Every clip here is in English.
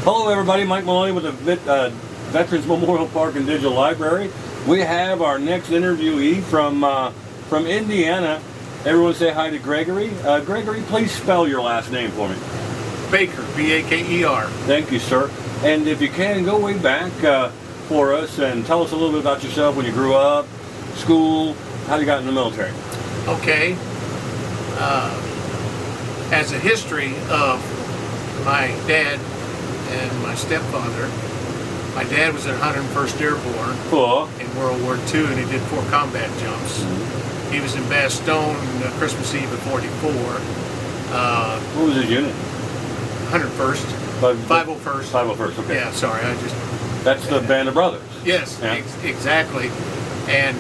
Hello everybody, Mike Maloney with the Veterans Memorial Park and Digital Library. We have our next interviewee from Indiana. Everyone say hi to Gregory. Gregory, please spell your last name for me. Baker, B-A-K-E-R. Thank you, sir. And if you can, go way back for us and tell us a little bit about yourself, when you grew up, school, how you got in the military. Okay. As a history of my dad and my stepfather, my dad was at 101st Airborne Cool. in World War II, and he did 4 combat jumps. Mm-hmm. He was in Bastogne Christmas Eve of '44. What was his unit? 101st. 501st. 501st, okay. Yeah, sorry, That's the Band of Brothers. Yes, Yeah. Exactly. And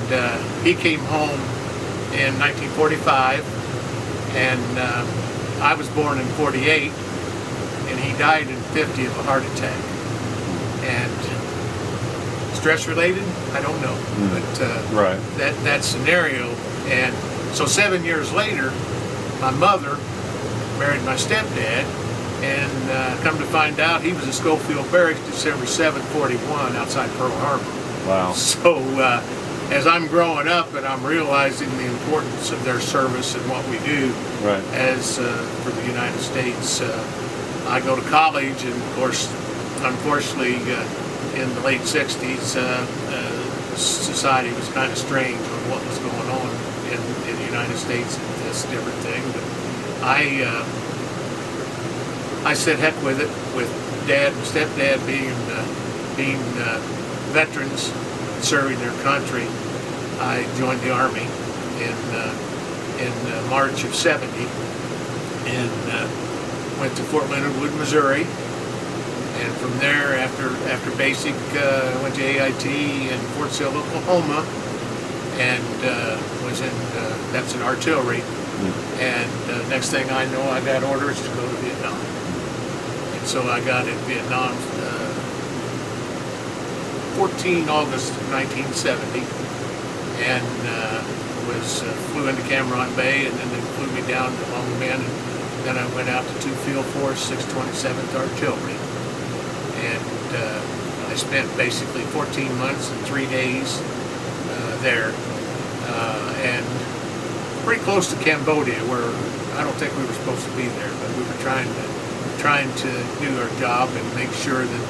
he came home in 1945, and I was born in '48, and he died in '50 of a heart attack. And stress related, I don't know, but Right. that scenario. And so 7 years later, my mother married my stepdad, and come to find out, he was at Schofield Barracks December 7, '41, outside Pearl Harbor. Wow. So as I'm growing up and I'm realizing the importance of their service and what we do Right. as for the United States, I go to college, and of course, unfortunately, in the late '60s, society was kind of strange on what was going on in the United States and this different thing. But I said heck with it, with Dad and Stepdad being veterans serving their country. I joined the Army in March of '70, and went to Fort Leonard Wood, Missouri. And from there, after basic, went to AIT in Fort Sill, Oklahoma, and was in that's in artillery. And next thing I know, I got orders to go to Vietnam. And so I got in Vietnam 14 August 1970, and flew into Cam Ranh Bay, and then they flew me down to Long Binh, and then I went out to 2 Field Force, 627th Artillery. And I spent basically 14 months and 3 days there, and pretty close to Cambodia, where I don't think we were supposed to be there, but we were trying to do our job and make sure that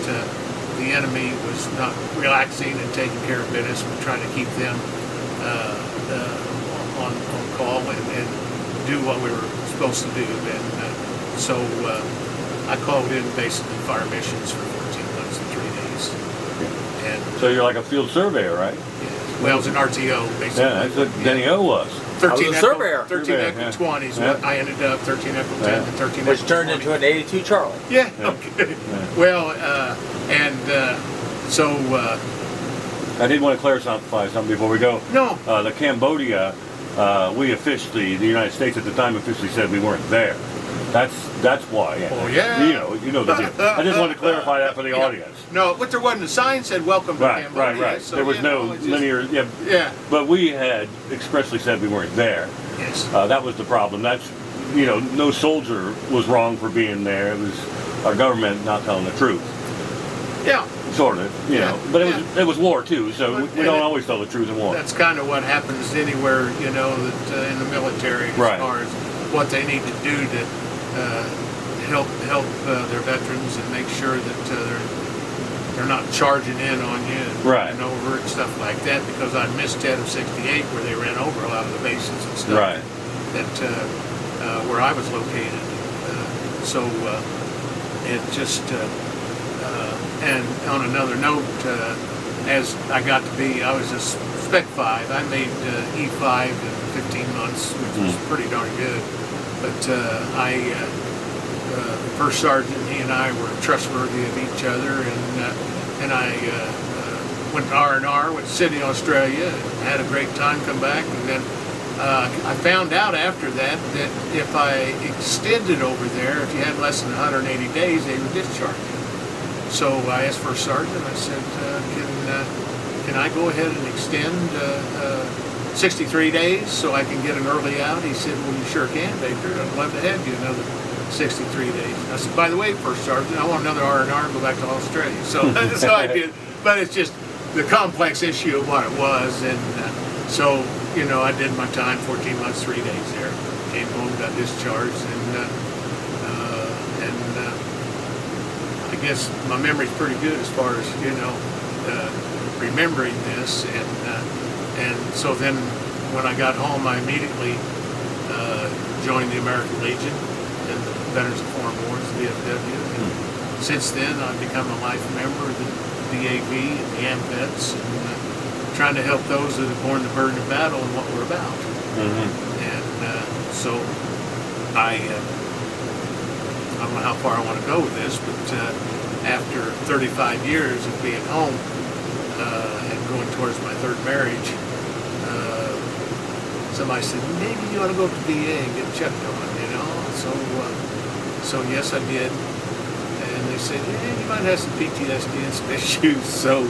the enemy was not relaxing and taking care of business. We're trying to keep them on call and do what we were supposed to do. And so I called in basically fire missions for 14 months and 3 days. And So you're like a field surveyor, right? well, it was an RTO basically. Yeah, that's what Denny O was. 13 I was a surveyor. 13 Surveyor, Echo yeah. 20 is Yeah. what I ended up, 13 Echo 10 Yeah. and 13 Which Echo turned 20. into an 82 Charlie. Yeah, Yeah. okay. Yeah. Well, so, I did want to clarify something before we go. no, The Cambodia, we officially, the United States at the time officially said we weren't there. That's why. Yeah. Oh, yeah. You know the deal. I just wanted to clarify that for the audience. no, but there wasn't a sign said welcome to Right, Cambodia. right. So, There was you no know, it just- linear. Yeah. Yeah, But we had expressly said we weren't there. yes. That was the problem. That's, no soldier was wrong for being there. It was our government not telling the truth, Yeah, sort of. Yeah, But yeah. it was war too, so But- we don't always tell the truth in war. that's kind of what happens anywhere, that in the military, as Right. far as what they need to do to help their veterans and make sure that they're not charging in on you Right. and over and stuff like that, because I missed 10 of '68 where they ran over a lot of the bases and stuff. Right. That where I was located. So it just and on another note, as I got to be, I was a Spec 5. I made E5 in 15 months, which was pretty darn good. But first sergeant, he and I were trustworthy of each other, and I went to R&R, went to Sydney, Australia, and had a great time. Come back, and then I found out after that if I extended over there, if you had less than 180 days, they would discharge you. So I asked for a sergeant. I said, can I go ahead and extend 63 days so I can get an early out? He said, well, you sure can, Baker. I'd love to have you 63 days. I said, by the way, First Sergeant, I want another R&R and go back to Australia. So, so I did. But it's just the complex issue of what it was. And so, you know, I did my time, 14 months, 3 days there. Came home, got discharged, and I guess my memory's pretty good as far as, you know, remembering this. And so then when I got home, I immediately joined the American Legion and the Veterans of Foreign Wars, VFW. And since then, I've become a life member of the DAV and the AMVETS, and trying to help those that have borne the burden of battle and what we're about. And so I don't know how far I want to go with this, but after 35 years of being home and going towards my third marriage, somebody said, maybe you ought to go to the VA and get checked on, you know. So yes, I did. And they said, yeah, you might have some PTSD and some issues. So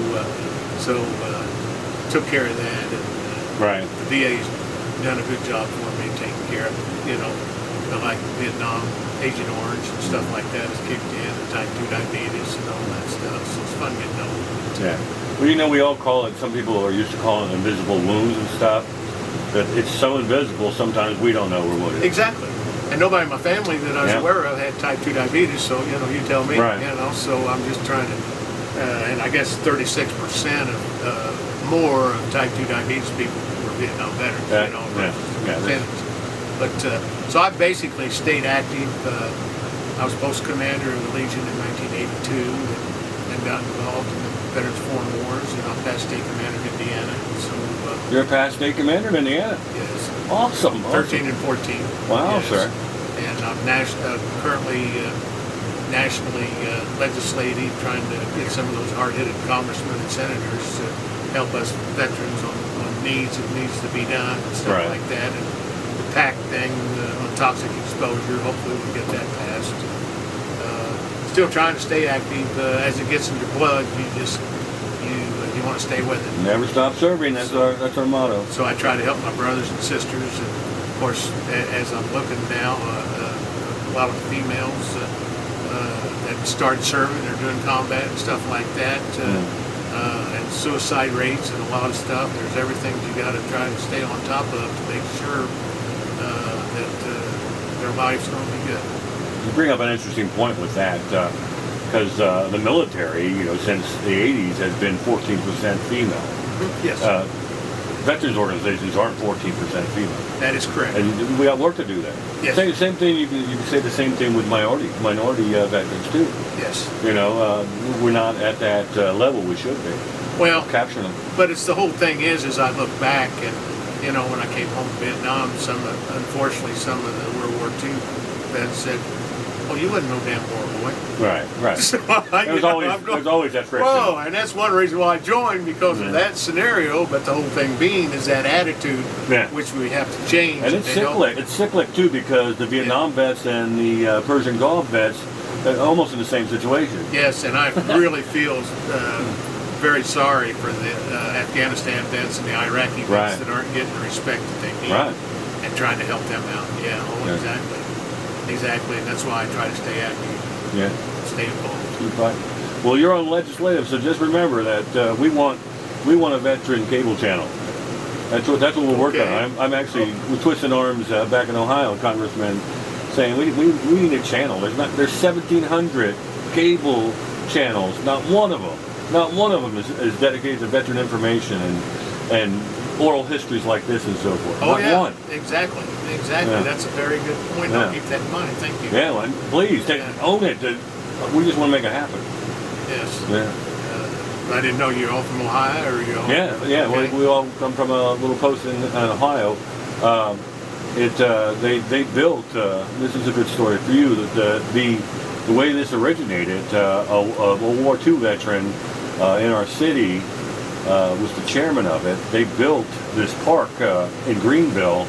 took care of that. And Right. the VA's done a good job for me, taking care of, you know, like Vietnam, Agent Orange and stuff like that has kicked in, and type 2 diabetes and all that stuff. So it's fun getting old. Yeah. Well, you know, we all call it, some people are used to calling it invisible wounds and stuff. But it's so invisible, sometimes we don't know what it is. Exactly. And nobody in my family that I was Yeah. aware of had type 2 diabetes, so, you know, you tell me, Right. you know, so I'm just trying to, and I guess 36% of more of type 2 diabetes people were Vietnam veterans, you know, percentages. But, so I basically stayed active. I was post commander of the Legion in 1982 and got involved in the Veterans of Foreign Wars, and I'm past state commander of Indiana, so. You're a past state commander of Indiana. Yes. Awesome. 13 and 14. Wow, yes. sir. And I'm currently nationally legislating, trying to get some of those hard-hitted congressmen and senators to help us veterans on needs that needs to be done and stuff Right. like that. And the PAC thing on toxic exposure, hopefully we'll get that passed. Still trying to stay active. As it gets in your blood, you want to stay with it. Never stop serving. That's our motto. So I try to help my brothers and sisters, and of course, as I'm looking now, a lot of the females that started serving, they're doing combat and stuff like that, and suicide rates and a lot of stuff. There's everything you got to try to stay on top of to make sure that their life's going to be good. You bring up an interesting point with that, because the military, you know, since the 80s has been 14% female. Yes, Veterans organizations aren't 14% female. that is correct. And we got work to do there. Yes. Same thing. You can say the same thing with minority veterans too. Yes. You know, we're not at that level we should be. Well, Capturing them. but it's the whole thing is I look back and, you know, when I came home from Vietnam, unfortunately some of the World War II vets said, "Oh, you wasn't no damn war boy." Right. So, There's always that friction. Whoa, and that's one reason why I joined, because of that scenario. But the whole thing being is that attitude, which we have to change. And it's cyclic. It's cyclic too, because the Vietnam vets and the Persian Gulf vets are almost in the same situation. Yes, and I really feel very sorry for the Afghanistan vets and the Iraqi vets that aren't getting the respect that they need, and trying to help them out. Yeah, exactly, and that's why I try to stay active. Yeah. Stay involved. Keep fighting. Well, you're on legislative, so just remember that we want a veteran cable channel. That's what we're working on. I'm actually we're twisting arms back in Ohio, Congressman, saying we need a channel. There's 1,700 cable channels. Not one of them is dedicated to veteran information and oral histories like this and so forth. Oh, Not one. Exactly. Yeah. That's a very good point. I'll keep that in mind. Thank you. Yeah, well, please own it. We just want to make it happen. Yes. Yeah. I didn't know you're all from Ohio, or you all. Yeah. Okay. We all come from a little post in Ohio. They built. This is a good story for you. That the way this originated, a World War II veteran in our city was the chairman of it. They built this park in Greenville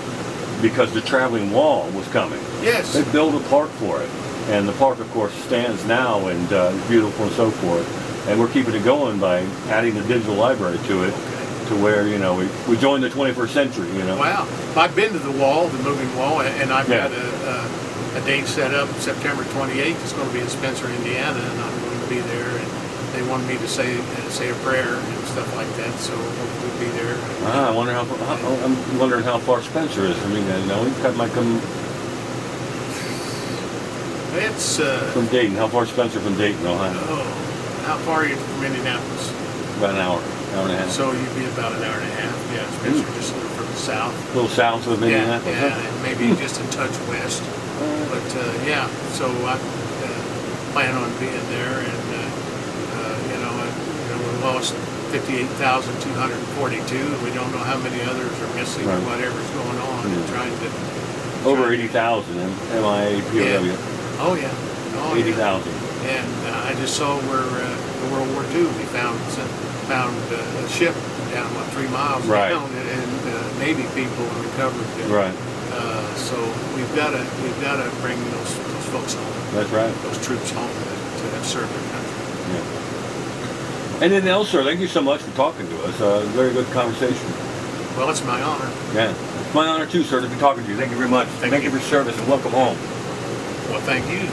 because the traveling wall was coming. Yes. They built a park for it, and the park, of course, stands now and is beautiful and so forth. And we're keeping it going by adding the digital library to it, to where, you know, we joined the 21st century. You know. Wow. I've been to the wall, the moving wall, and I've got a date set up, September 28th. It's going to be in Spencer, Indiana, and I'm going to be there. And they wanted me to say a prayer and stuff like that, so we'll be there. I wonder I'm wondering how far Spencer is from you guys. Now we might come It's from Dayton. How far is Spencer from Dayton, Ohio? how far are you from Indianapolis? About an hour and a half. So you'd be about an hour and a half. Yeah, Spencer just a little further south. A little south of Indianapolis. Yeah, and maybe just a touch west. But yeah, so I plan on being there, and we lost 58,242, and we don't know how many others are missing or whatever's going on. And trying to Over 80,000 MIA POW. Oh yeah. 80,000. And I just saw where in World War II we found a ship down about 3 miles down, and Navy people recovered it. Right. So we've got to bring those folks home. That's right. Those troops home that have served their country. Yeah. And then else, sir, thank you so much for talking to us. Very good conversation. Well, it's my honor. Yeah. It's my honor too, sir, to be talking to you. Thank you very much. Thank you for your service and welcome home. Well, thank you.